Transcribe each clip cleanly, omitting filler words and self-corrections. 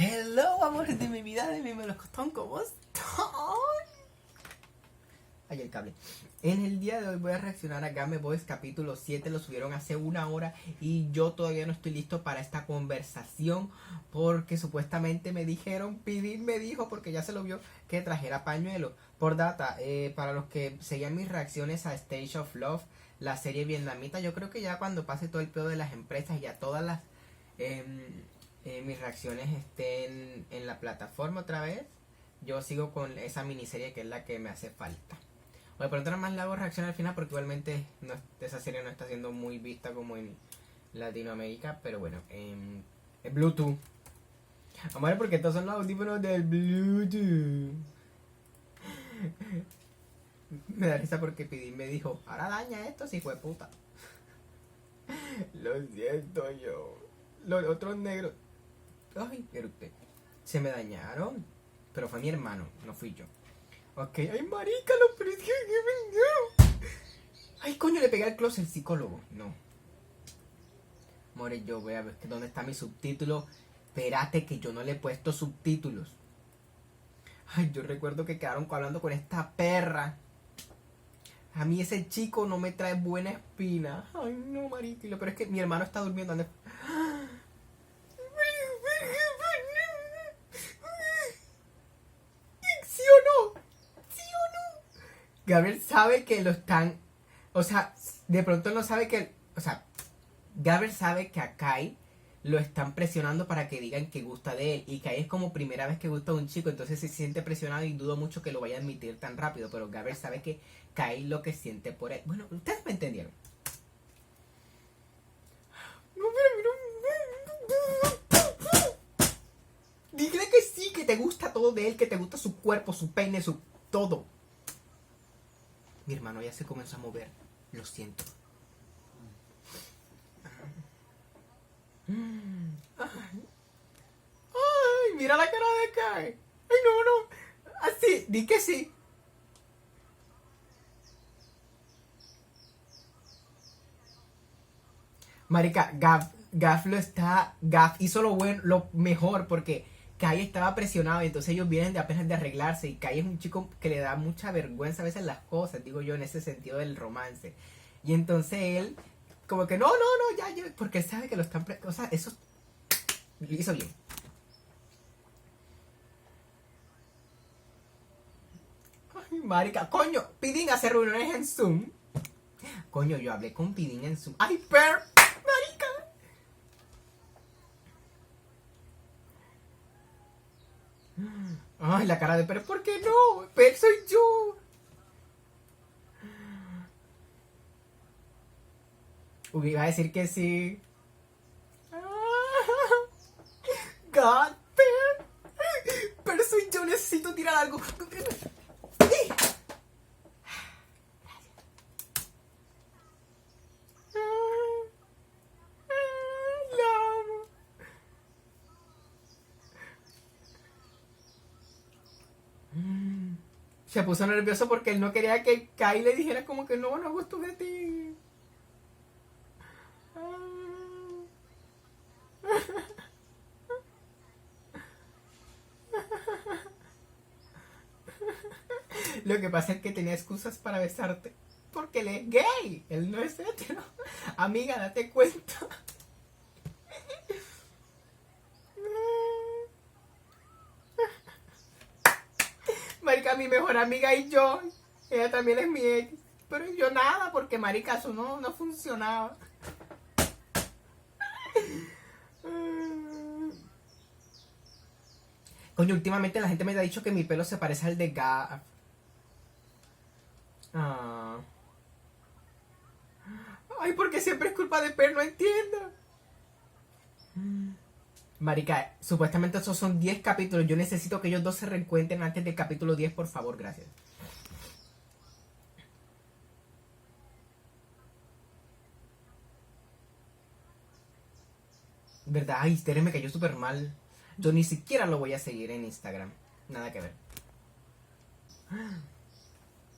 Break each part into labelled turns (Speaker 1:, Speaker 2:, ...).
Speaker 1: Hello, amores de mi vida, de mi melocotón, ¿cómo están? Ay, el cable. En el día de hoy voy a reaccionar a Game Boys capítulo 7, lo subieron hace una hora y yo todavía no estoy listo para esta conversación porque supuestamente me dijeron, Pidin me dijo, porque ya se lo vio, que trajera pañuelo. Por data, para los que seguían mis reacciones a Stage of Love, la serie vietnamita, yo creo que ya cuando pase todo el pedo de las empresas y ya todas las... mis reacciones estén en la plataforma otra vez, yo sigo con esa miniserie que es la que me hace falta. Bueno, pero nada más le hago reacción al final porque igualmente no, esa serie no está siendo muy vista como en Latinoamérica, pero bueno, en Bluetooth. Vamos a ver porque estos son los audífonos del Bluetooth. Me da risa porque Pidín me dijo, ahora daña esto si fue puta. Lo siento yo. Los otros negros. Ay, eructé. Se me dañaron. Pero fue mi hermano, no fui yo. Ok, ay marica, lo precié que vendió. Ay, coño, le pegué al close el psicólogo. No. More, yo voy a ver dónde está mi subtítulo. Espérate que yo no le he puesto subtítulos. Ay, yo recuerdo que quedaron hablando con esta perra. A mí ese chico no me trae buena espina. Ay, no, marica. Pero es que mi hermano está durmiendo. ¿Sí o no? ¿Sí o no? Gabriel sabe que lo están... O sea, de pronto no sabe que... O sea, Gabriel sabe que a Kai lo están presionando para que digan que gusta de él. Y Kai es como primera vez que gusta de un chico, entonces se siente presionado y dudo mucho que lo vaya a admitir tan rápido. Pero Gabriel sabe que Kai lo que siente por él... Bueno, ustedes me entendieron. Dile que sí, que te gusta todo de él, que te gusta su cuerpo, su pene, su todo. Mi hermano ya se comenzó a mover. Lo siento. Ay, mira la cara de Kai. Ay, no, no. Así, di que sí. Marica, Gav hizo lo mejor porque Kai estaba presionado y entonces ellos vienen de apenas de arreglarse y Kai es un chico que le da mucha vergüenza a veces las cosas, digo yo, en ese sentido del romance. Y entonces él, como que no, ya, porque él sabe que lo están, o sea, eso lo hizo bien. Ay, marica, coño, Pidin hace reuniones en Zoom. Coño, yo hablé con Pidin en Zoom. Ay, marica. Ay, la cara de Per, ¿por qué no? Per soy yo. Uy, iba a decir que sí. God, Per. Pero soy yo, necesito tirar algo. Se puso nervioso porque él no quería que Kai le dijera como que no gusto de ti. Lo que pasa es que tenía excusas para besarte. Porque él es gay. Él no es hetero. Amiga, date cuenta. Marica, mi mejor amiga y yo. Ella también es mi ex. Pero yo nada, porque marica, eso no funcionaba. Coño, últimamente la gente me ha dicho que mi pelo se parece al de Gav. Ah. Ay, porque siempre es culpa de Per, no entiendo. Marica, supuestamente esos son 10 capítulos. Yo necesito que ellos dos se reencuentren antes del capítulo 10, por favor, gracias. ¿Verdad? Ay, Tere me cayó súper mal. Yo ni siquiera lo voy a seguir en Instagram. Nada que ver.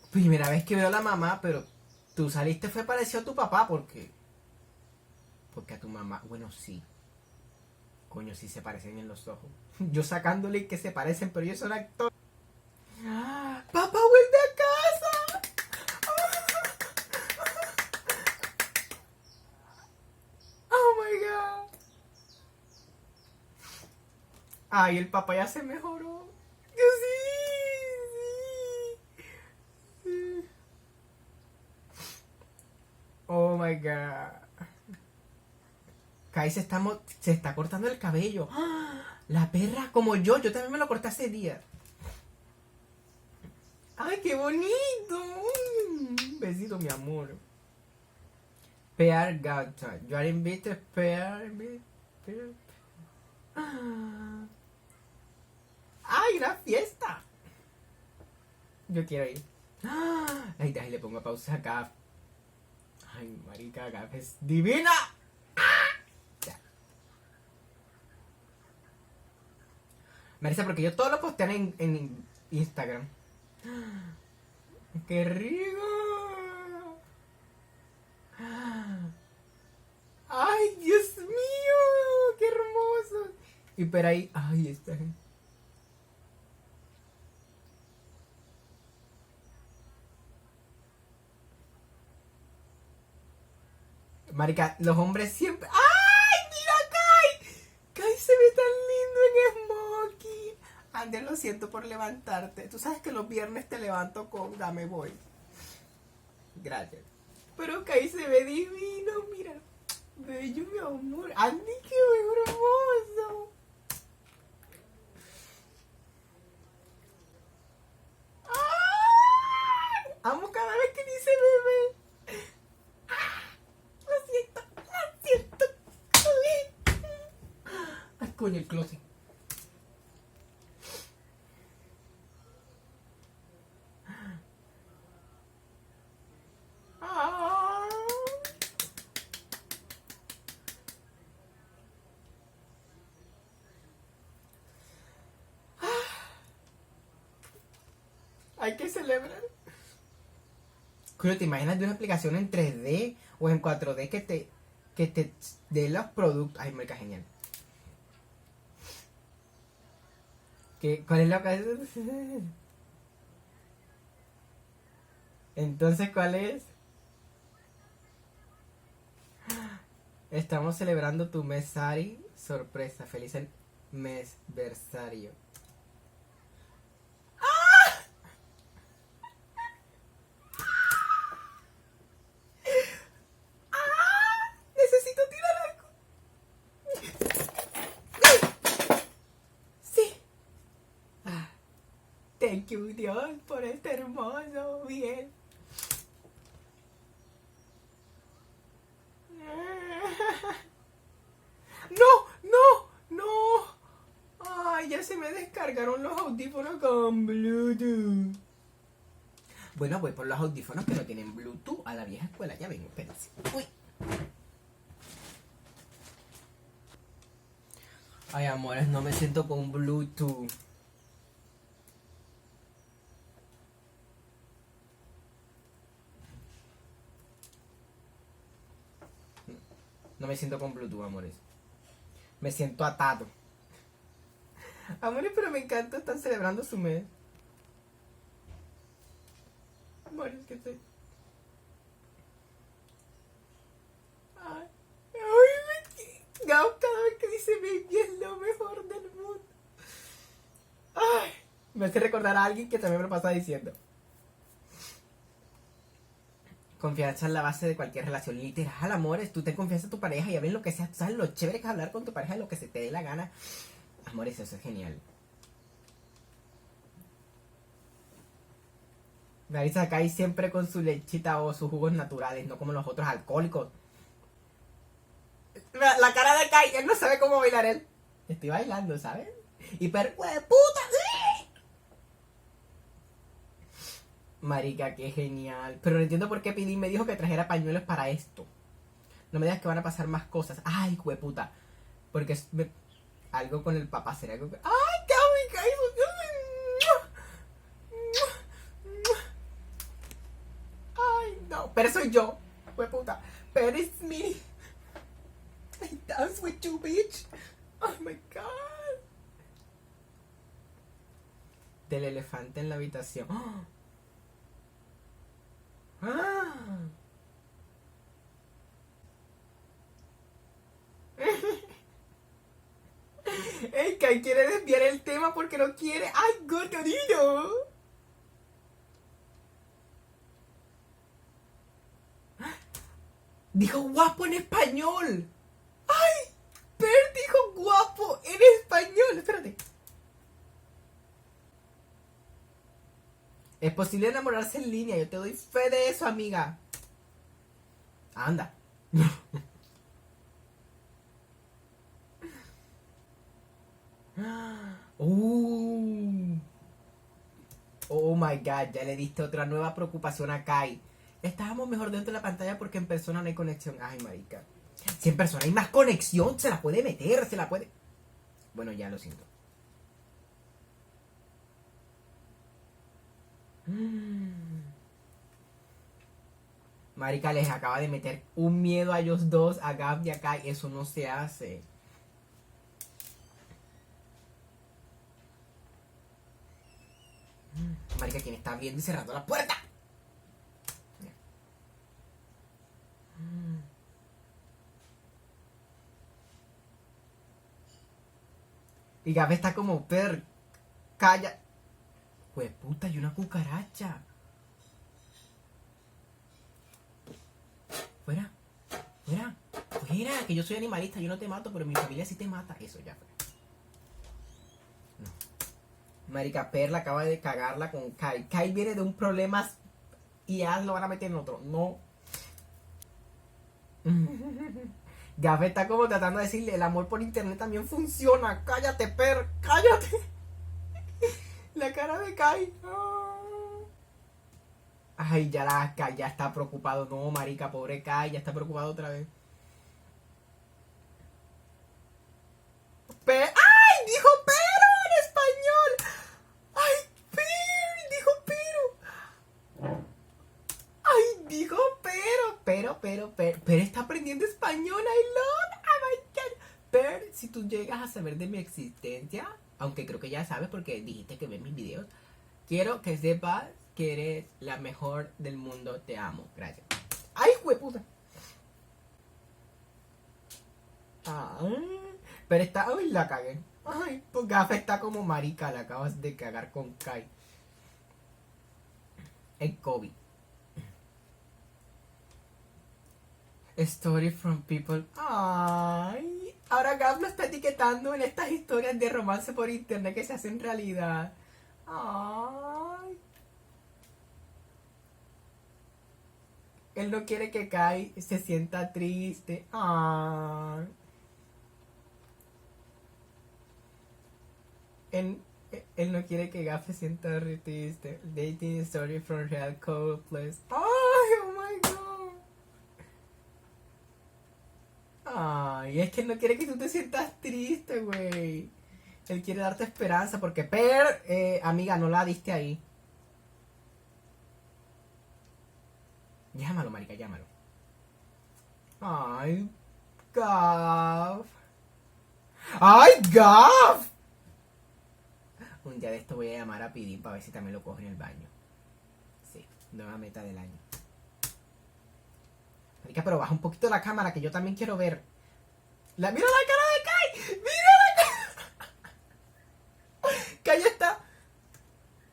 Speaker 1: Primera vez que veo a la mamá, pero tú saliste fue parecido a tu papá porque... Porque a tu mamá... Bueno, sí. Coño, sí se parecen en los ojos. Yo sacándole que se parecen, pero ellos son actores. ¡Papá vuelve a casa! ¡Oh, my God! Ay, el papá ya se mejoró. Yo sí. Oh, my God. Kai se está cortando el cabello. La perra, como yo también me lo corté hace días. ¡Ay, qué bonito! Besito, mi amor. Pear Gauta. You are invited, Pear. ¡Ay, una fiesta! Yo quiero ir. Ay, le pongo pausa acá. Ay, marica, acá es divina. Marisa, porque yo todo lo postean en Instagram. ¡Qué rico! ¡Ay, Dios mío! ¡Qué hermoso! Y por ahí, ¡ay, esta gente! Marica, los hombres siempre... ¡Ay, mira, Kai! Kai se ve tan lindo en smoking. Ander, lo siento por levantarte. Tú sabes que los viernes te levanto con Dame Voy. Gracias. Pero Kai se ve divino, mira. Bello, mi amor. Andy, qué hermoso. ¡Ah! Amo cada vez que dice bebé. Lo siento. Ay, con el closet. Hay que celebrar. Coño, ¿te imaginas de una aplicación en 3D o en 4D que te dé los productos? Ay, marca, genial. ¿Cuál es la ocasión? Entonces, ¿cuál es? Estamos celebrando tu mesari sorpresa. Feliz mesversario. Necesito tirar algo. Sí. Thank you, Dios, por este hermoso bien. No. Ay, ya se me descargaron los audífonos con Bluetooth. Bueno, voy por los audífonos que no tienen Bluetooth a la vieja escuela. Ya vengo, espérense. Uy. Ay, amores, no me siento con Bluetooth. No me siento con Bluetooth, amores. Me siento atado. Amores, pero me encanta, están celebrando su mes. Amores, que estoy... Ay, Gao cada vez que dice baby es lo mejor del mundo. Ay, me hace recordar a alguien que también me lo pasa diciendo. Confianza es la base de cualquier relación. Literal, amores, tú ten confianza en tu pareja y hablen lo que sea. Tú sabes lo chévere que es hablar con tu pareja de lo que se te dé la gana. Amores, eso es genial. Marisa acá y siempre con su lechita o sus jugos naturales, no como los otros alcohólicos. La cara de Kai, él no sabe cómo bailar él. Estoy bailando, ¿sabes? Hiper puta. Marica, qué genial. Pero no entiendo por qué Pilín me dijo que trajera pañuelos para esto. No me digas que van a pasar más cosas. Ay, hueputa. Porque algo con el papá será algo que... ¡Ay, qué rica! Ay, no. Pero soy yo. Hueputa. Pero es me. I dance with you, bitch. Oh my god. Del elefante en la habitación. ¡Ah! ¡Ah! El Kai quiere desviar el tema porque no quiere. ¡Ay, Gotorino! Dijo guapo en español. ¡Ay! Per dijo guapo en español. Espérate. Es posible enamorarse en línea. Yo te doy fe de eso, amiga. Anda. Oh my god, ya le diste otra nueva preocupación a Kai. Estábamos mejor dentro de la pantalla porque en persona no hay conexión. Ay, marica. Si en persona hay más conexión, se la puede meter, se la puede. Bueno, ya lo siento. Marica les acaba de meter un miedo a ellos dos, a Gab y a Kai. Eso no se hace. Marica, ¿quién está abriendo y cerrando la puerta? Y Gab está como, per, calla. Pues puta, hay una cucaracha. Fuera, fuera, fuera, que yo soy animalista, yo no te mato, pero mi familia sí te mata. Eso ya fue. No. Marica, Perla acaba de cagarla con Kai. Kai viene de un problema y ya lo van a meter en otro. No. Gaf está como tratando de decirle, el amor por internet también funciona. Cállate, Per, cállate. La cara de Kai. Ay, ya la Kai ya está preocupado. No, marica, pobre Kai, ya está preocupado otra vez. ¡Ay! Dijo pero en español. ¡Ay, pero! Dijo pero. ¡Ay, dijo pero está aprendiendo español! ¡I love! ¡Oh, my God! Pero si tú llegas a saber de mi existencia, aunque creo que ya sabes porque dijiste que ves mis videos, quiero que sepas que eres la mejor del mundo. Te amo. Gracias. ¡Ay, hueputa! Pero está... ¡Ay, la cagué! ¡Ay! Pues Gafa está como marica. La acabas de cagar con Kai. El COVID. Story from people. Ay, ahora Gab lo está etiquetando en estas historias de romance por internet que se hacen realidad. Ay. Él no quiere que Kai se sienta triste. Ay. Él, él no quiere que Gab se sienta triste. Dating story from real couple. Ay, oh my god. Ay, es que él no quiere que tú te sientas triste, güey. Él quiere darte esperanza porque amiga, no la diste ahí. Llámalo, marica, llámalo. Ay, Gav. ¡Ay, Gav! Un día de esto voy a llamar a Pidín para ver si también lo coge en el baño. Sí, nueva meta del año. Marica, pero baja un poquito la cámara que yo también quiero ver. ¡Mira la cara de Kai! ¡Mira la cara! Kai está...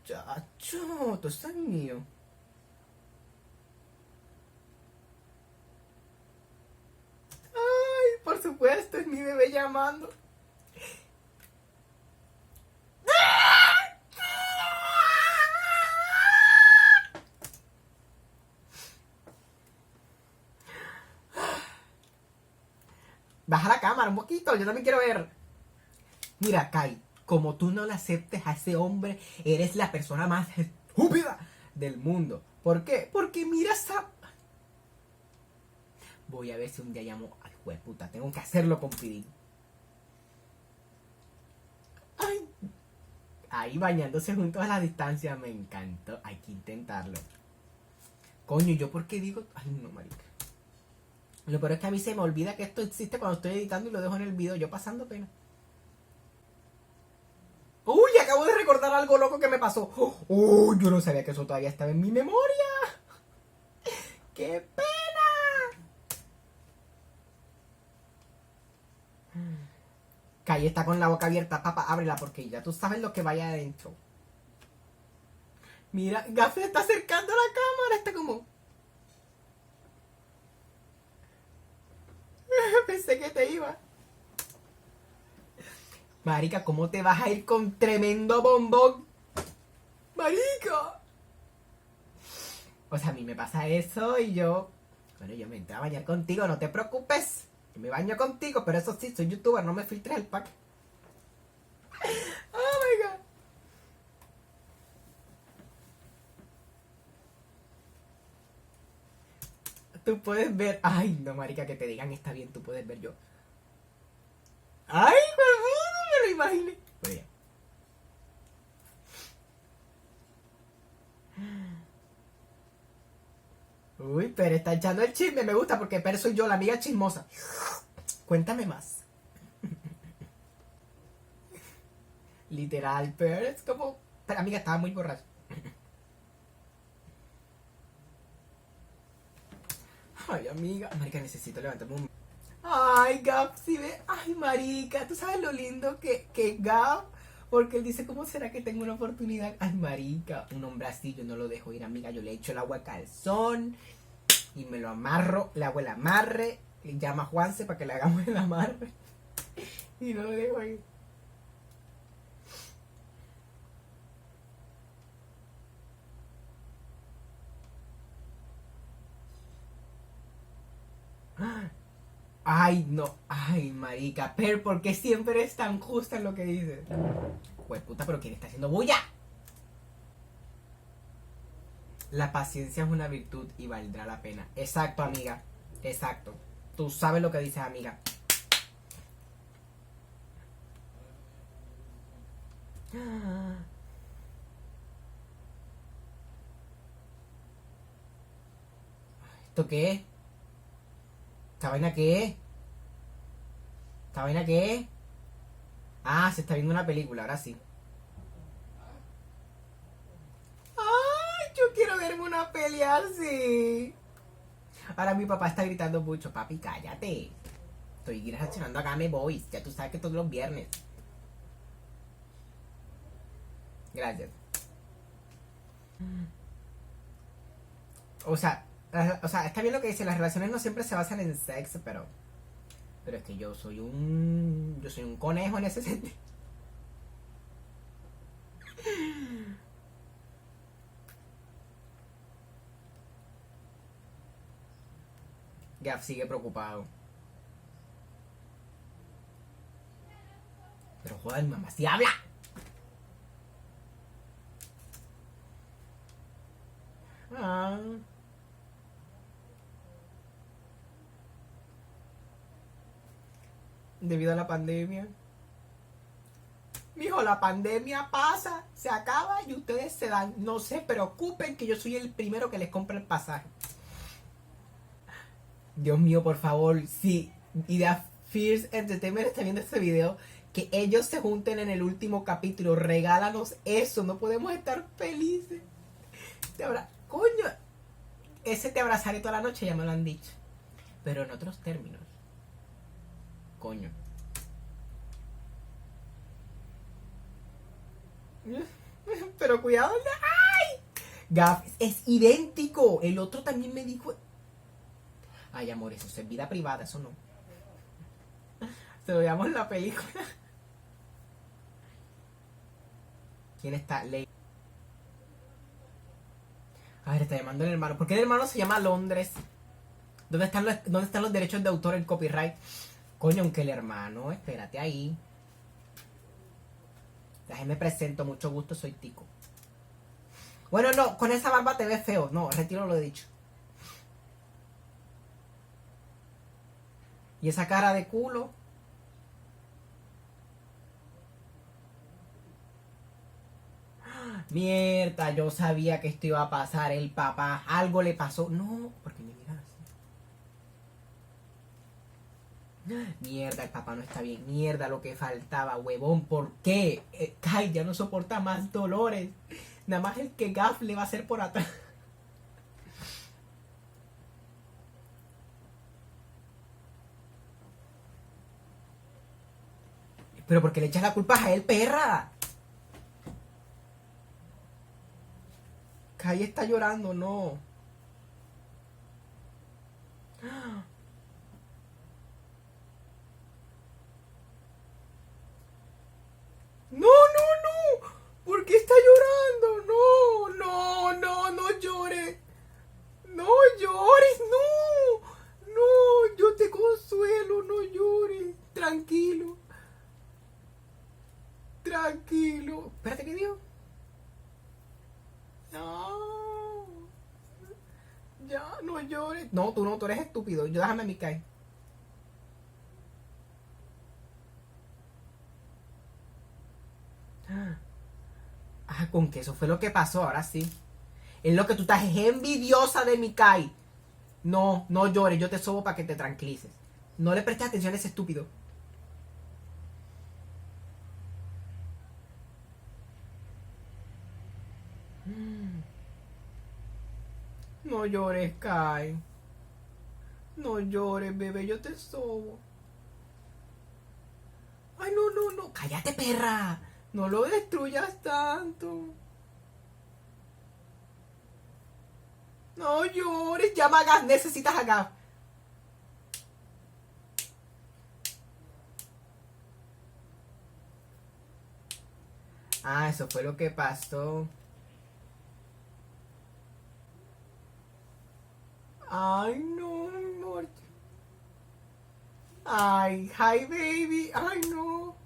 Speaker 1: Chacho, tú estás mío. Ay, por supuesto, es mi bebé llamando. Baja la cámara un poquito, yo también quiero ver. Mira, Kai, como tú no le aceptes a ese hombre, eres la persona más estúpida del mundo. ¿Por qué? Porque mira esa... Voy a ver si un día llamo al juez, puta. Tengo que hacerlo con Pidín. Ay. Ahí bañándose juntos a la distancia. Me encantó. Hay que intentarlo. Coño, ¿yo por qué digo? Ay, no, marica. Lo peor es que a mí se me olvida que esto existe cuando estoy editando y lo dejo en el video. Yo pasando pena. contar algo loco que me pasó. Oh, yo no sabía que eso todavía estaba en mi memoria. ¡Qué pena! Calle está con la boca abierta, papá, ábrela porque ya tú sabes lo que vaya adentro. Mira, Gaf se está acercando a la cámara, está como... Pensé que te iba. Marica, ¿cómo te vas a ir con tremendo bombón? Marica. O sea, a mí me pasa eso y yo... Bueno, yo me entré a bañar contigo, no te preocupes. Yo me baño contigo, pero eso sí, soy youtuber, no me filtres el pack. Oh my god. Tú puedes ver... Ay, no, marica, que te digan está bien, tú puedes ver yo. Ay, me lo imaginé. Muy bien. Uy, pero está echando el chisme, me gusta porque pero soy yo, la amiga chismosa. Cuéntame más. Literal, pero es como... Pero amiga, estaba muy borracha. Ay, amiga. Marica, necesito levantarme un... Ay, Gab, si ve... Ay, marica, ¿tú sabes lo lindo que Gab? Porque él dice, ¿cómo será que tengo una oportunidad? Ay, marica, un hombre así yo no lo dejo ir, amiga. Yo le echo el agua a calzón y me lo amarro, le hago el amarre, le llama a Juanse para que le hagamos el amarre y no lo dejo ir. Ay, no, ay, marica, pero ¿por qué siempre es tan justa en lo que dices? Pues puta, pero ¿quién está haciendo bulla? La paciencia es una virtud y valdrá la pena. Exacto, amiga, exacto. Tú sabes lo que dices, amiga. ¿Esto qué es? ¿Esta vaina qué es? ¿Esta vaina qué es? Ah, se está viendo una película, ahora sí. Ay, yo quiero verme una peli así. Ahora mi papá está gritando mucho, papi, cállate. Estoy reaccionando a Game Boys, ya tú sabes que todos los viernes. Gracias. O sea, está bien lo que dice, las relaciones no siempre se basan en sexo, pero es que yo soy un conejo en ese sentido. Gaf sigue preocupado. Pero joder, mamá, si habla. Ah. Debido a la pandemia. Mijo, la pandemia pasa, se acaba y ustedes se dan. No se preocupen que yo soy el primero que les compra el pasaje. Dios mío, por favor, si Idea Fierce Entertainment está viendo este video, que ellos se junten en el último capítulo. Regálanos eso, no podemos estar felices. Coño, ese te abrazaré toda la noche, ya me lo han dicho. Pero en otros términos. Coño. Pero cuidado. ¡Ay! Gaf es idéntico. El otro también me dijo. Ay, amor, eso es vida privada, eso no. Se lo veamos en la película. ¿Quién está? Ley. A ver, está llamando el hermano. ¿Por qué el hermano se llama Londres? ¿Dónde están los derechos de autor, el copyright? Coño, aunque el hermano, espérate ahí. Déjame presento, mucho gusto, soy Tico. Bueno, no, con esa barba te ves feo. No, retiro lo he dicho. Y esa cara de culo. Mierda, yo sabía que esto iba a pasar. El papá, algo le pasó. No, porque me miras Mierda, el papá no está bien. Mierda, lo que faltaba, huevón. ¿Por qué? Kai ya no soporta más dolores. Nada más el que Gaff le va a hacer por atrás. Pero ¿por qué le echas la culpa a él, perra? Kai está llorando, no. No, no, no. ¿Por qué está llorando? No, no, no, no llores. No llores, no. No, yo te consuelo, no llores. Tranquilo. Tranquilo. Espérate, ¿qué dijo? No. Ya, no llores. No, tú eres estúpido. Yo déjame a mi Kai. Ah, con que eso fue lo que pasó, ahora sí. Es lo que tú estás envidiosa de mi Kai. No, no llores, yo te sobo para que te tranquilices. No le prestes atención a ese estúpido. No llores, Kai. No llores, bebé, yo te sobo. Ay, no, no, no. Cállate, perra. No lo destruyas tanto. No llores. Llama a Gas. Necesitas a Gas. Ah, eso fue lo que pasó. Ay, no, mi amor. Ay, hi, baby. Ay, no.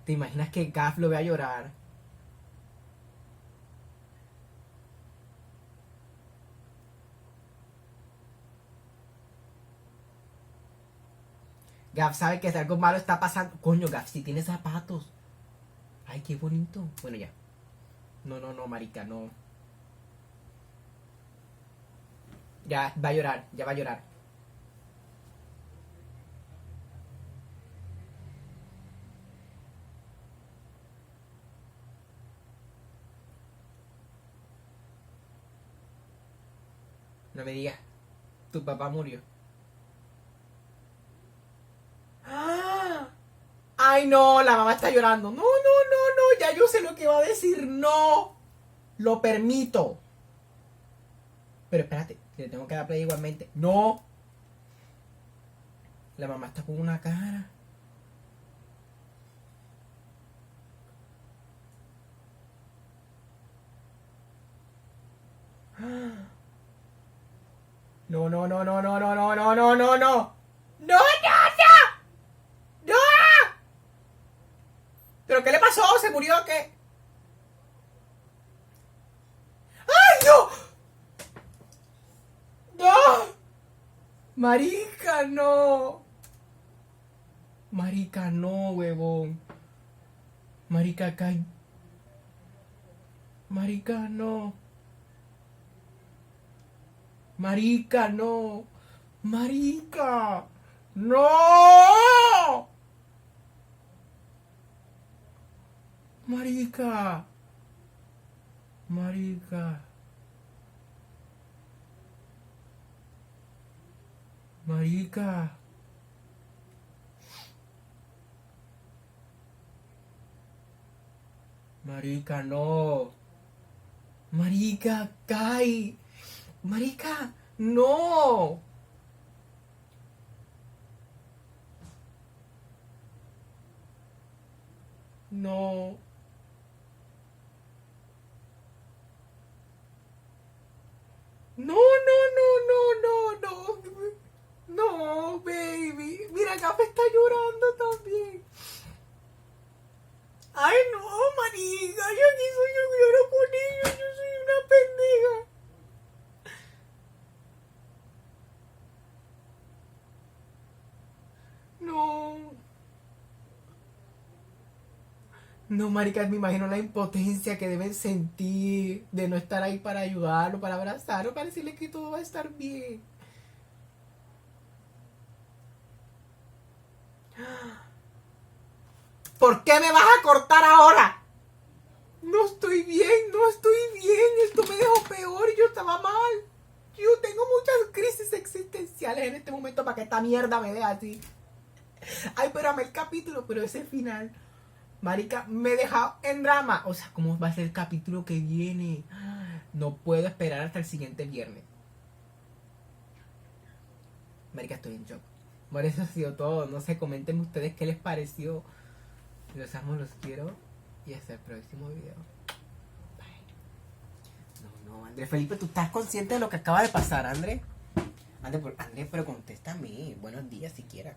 Speaker 1: ¿Te imaginas que Gaff lo vea llorar? Gaff sabe que algo malo está pasando. Coño, Gaff, si tiene zapatos. Ay, qué bonito. Bueno, ya. No, no, no, marica, no. Ya va a llorar, ya va a llorar. No me digas. Tu papá murió. ¡Ah! Ay, no, la mamá está llorando. No, no, no, no, ya yo sé lo que va a decir. No, lo permito. Pero espérate, le tengo que dar play igualmente. No. La mamá está con una cara. No, no, no, no, no, no, no, no, no, no, no. No, no, no. No. ¿Pero qué le pasó? ¿Se murió o qué? ¡Ay, no! ¡No! Marica, no. Marica, no, huevón. Marica, cae. Marica, no. Marica, no. Marica. No. Marica. Marica. Marica. Marica, no. Marica, cae. Marica, no. No. No, no, no, no, no, no. No, baby. Mira, Gafa está llorando también. Ay, no, marica. Yo aquí soy yo lloro con ellos. Yo soy una pendeja. No. No, marica, me imagino la impotencia que deben sentir de no estar ahí para ayudarlo, para abrazarlo, para decirle que todo va a estar bien. ¿Por qué me vas a cortar ahora? No estoy bien, no estoy bien. Esto me dejó peor y yo estaba mal. Yo tengo muchas crisis existenciales en este momento para que esta mierda me dé así. Ay, pero amé el capítulo, pero ese final, marica, me deja en drama. O sea, ¿cómo va a ser el capítulo que viene? No puedo esperar hasta el siguiente viernes. Marica, estoy en shock. Por eso ha sido todo. No sé, comenten ustedes qué les pareció. Los amo, los quiero. Y hasta el próximo video. Bye. No, Andrés Felipe, ¿tú estás consciente de lo que acaba de pasar, Andrés? Andrés, pero contéstame. Buenos días siquiera.